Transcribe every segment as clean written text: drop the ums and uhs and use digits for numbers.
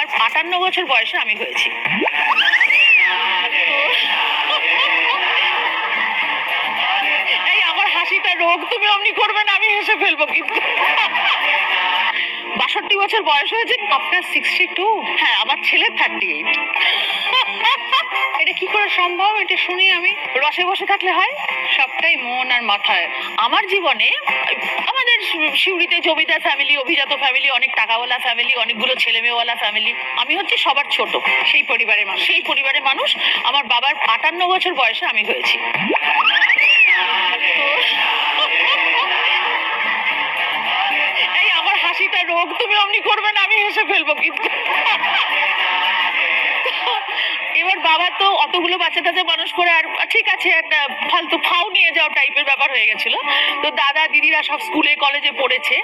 বাবার ৫৮ বছর বয়সে আমি হয়েছি। এই আমার হাসিটা রোগ, তুমি অমনি করবে না, আমি হেসে ফেলবো কিন্তু। ৬২ বছর বয়স হয়েছে। আপনার 62? হ্যাঁ, আমার ছেলে 38। এটা কি করে সম্ভব? এটা শুনি আমি। রসে বসে থাকলে হয়? সবটাই মন আর মাথায়। আমার জীবনে আমাদের সিউড়িতে জমিদার ফ্যামিলি, অভিজাত ফ্যামিলি, অনেক টাকাওয়ালা ফ্যামিলি, অনেকগুলো ছেলে মেয়েওয়ালা ফ্যামিলি। আমি হচ্ছে সবার ছোট সেই পরিবারের মানুষ। আমার বাবার ৫৮ বছর বয়সে আমি হয়েছি। এই আমার হাসিটা রোগ, তুমি অমনি করবে না, আমি হেসে ফেলবো কিন্তু। এবার বাবা তো অতগুলো বাচ্চা টাচ্চা মানুষ করে আর ঠিক আছে একটা ফালতু ফাও নিয়ে যাও টাইপের ব্যাপার হয়ে গেছিল। তো দাদা দিদিরা সব স্কুলে কলেজে পড়েছে।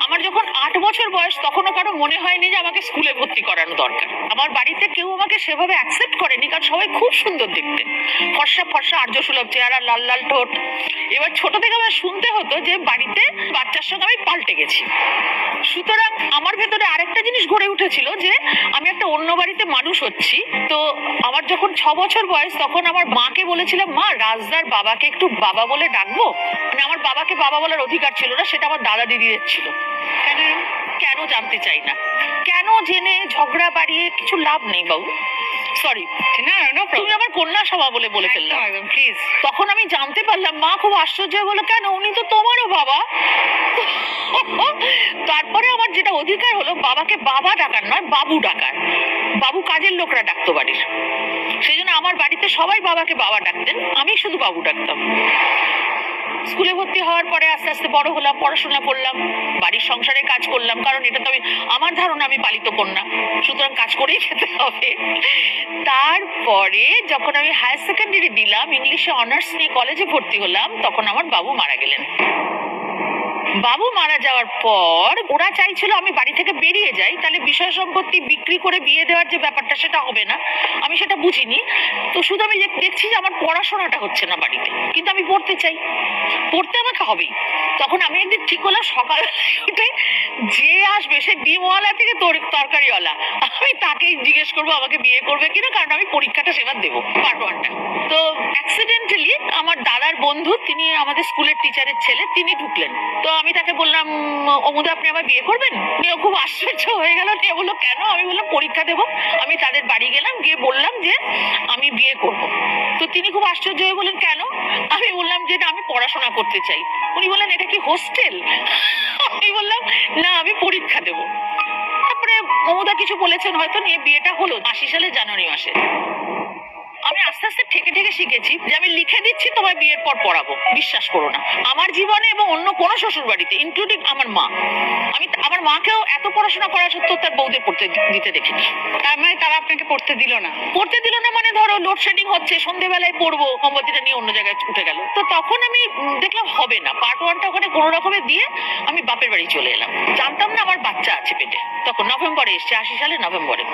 আমার যখন ৮ বছর বয়স তখনও কারো মনে হয়নি যে আমাকে স্কুলে ভর্তি করানো দরকার। আমার বাড়িতে কেউ আমাকে সেভাবে অ্যাকসেপ্ট করেনি, কারণ সবাই খুব সুন্দর দেখতে, ফর্সা ফর্সা আর্য সুলভ চেহারা, লাল লাল ঠোঁট। এবার ছোট থেকে আমার শুনতে হতো যে বাড়িতে বাচ্চার সঙ্গে আমি পাল্টে গেছি। সুতরাং আমার ভেতরে আরেকটা জিনিস গড়ে উঠেছিল যে আমি একটা অন্য বাড়িতে মানুষ হচ্ছি। তো আমার যখন ৬ বছর বয়স তখন আমার মাকে বলেছিলাম, মা রাজদার বাবাকে একটু বাবা বলে ডাকবো। মানে আমার বাবাকে বাবা বলার অধিকার ছিল না, সেটা আমার দাদা দিদিদের ছিল। কেন? কেন জানতে চাই না। কেন জেনে ঝগড়া বাড়িয়ে কিছু লাভ নেই বাবু। সরি, না না, তুমি আমার কন্যা সভা বলে ফেললাম প্লিজ। তখন আমি জানতে পারলাম, মা খুব আশ্চর্য বলে, কেন উনি তো তোমারও বাবা। তারপরে আমার যেটা অধিকার হলো বাবাকে বাবা ডাকার নয়, বাবু ডাকার। বাবু কাজের লোকরা ডাকতো বাড়ির, সেই জন্য আমার বাড়িতে সবাই বাবাকে বাবা ডাকতেন, আমি শুধু বাবু ডাকতাম। স্কুলে ভর্তি হওয়ার পরে আস্তে আস্তে বড় হলাম, পড়াশোনা করলাম, বাড়ির সংসারে কাজ করলাম, কারণ এটা তো আমার ধারণা আমি পালিত কন্যা, সুতরাং কাজ করেই খেতে হবে। তারপরে যখন আমি হায়ার সেকেন্ডারি দিলাম, ইংলিশে অনার্স নিয়ে কলেজে ভর্তি হলাম, তখন আমার বাবু মারা গেলেন। বাবু মারা যাওয়ার পর ওরা চাইছিল আমি বাড়ি থেকে বেরিয়ে যাই, তাহলে বিষয় সম্পত্তি বিক্রি করে বিয়ে দেওয়ার যে ব্যাপারটা সেটা হবে না। আমি সেটা বুঝিনি। তো শুধু আমি দেখছি যে আমার পড়াশোনাটা হচ্ছে না বাড়িতে, কিন্তু আমি পড়তে চাই, পড়তে আমাকে হবেই। তখন আমি একদিন ঠিক করলাম সকালবেলায় উঠে যে আসবে সে ডিমওয়ালা থেকে তরকারিওয়ালা, আমি তাকেই জিজ্ঞেস করবো আমাকে বিয়ে করবে কিনা, কারণ আমি পরীক্ষাটা সেবার দেবো, পার্ট 1টা। তো অ্যাক্সিডেন্টালি আমার দাদার বন্ধু, তিনি আমাদের স্কুলের টিচারের ছেলে, তিনি ঢুকলেন। তো আমি তাকে বললাম, অমুদা আপনি আমার বিয়ে করবেন? নিয়ে খুব আশ্চর্য হয়ে গেল, নিয়ে বললো কেন? আমি বললাম পরীক্ষা দেবো। আমি তাদের বাড়ি গেলাম, গিয়ে বললাম যে আমি বিয়ে করব। তো তিনি খুব আশ্চর্য হয়ে বললেন কেন? আমি বললাম যে না, আমি পড়াশোনা করতে চাই। উনি বললেন এটা কি হোস্টেল? আমি বললাম না, আমি পরীক্ষা দেবো। তারপরে মমতা কিছু বলেছেন হয়তো, নিয়ে বিয়েটা হলো ৮০ সালের জানুয়ারি মাসে। আমি আস্তে আস্তে ঠেকে ঠেকে শিখেছি যে আমি লিখে দিচ্ছি তোমায় বিয়ের পর পড়াবো, বিশ্বাস করো না। আমার জীবনে এবং অন্য কোনো শ্বশুর বাড়িতে, ইনক্লুডিং আমার মা, আমি আমার মাকেও এত পড়াশোনা করা সত্ত্বেও তার বউদের পড়তে দিতে দেখিনি। তার মানে তারা আপনাকে পড়তে দিল না? পড়তে দিল না মানে ধরো লোডশেডিং হচ্ছে, সন্ধ্যেবেলায় পড়বো, মোমবাতিটা নিয়ে অন্য জায়গায় উঠে গেল। তো তখন আমি দেখলাম হবে না, পার্ট 1টা ওখানে কোনো রকমে দিয়ে আমি বাপের বাড়ি চলে এলাম। জানতাম না আমার বাচ্চা আছে পেটে, তখন নভেম্বরে এসছে, ৮০ সালের নভেম্বরে।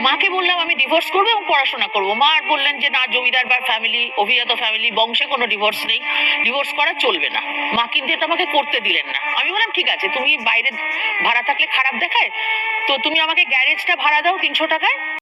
মাকে বললাম আমি ডিভোর্স করবো এবং পড়াশোনা করবো। মা আর বললেন যে না, জমিদার বা ফ্যামিলি, অভিজাত ফ্যামিলি, বংশে কোনো ডিভোর্স নেই, ডিভোর্স করা চলবে না। মা কিন্তু এটা আমাকে করতে দিলেন না। আমি বললাম ঠিক আছে, তুমি বাইরে ভাড়া থাকলে খারাপ দেখায়, তো তুমি আমাকে গ্যারেজটা ভাড়া দাও ৩০০ টাকায়,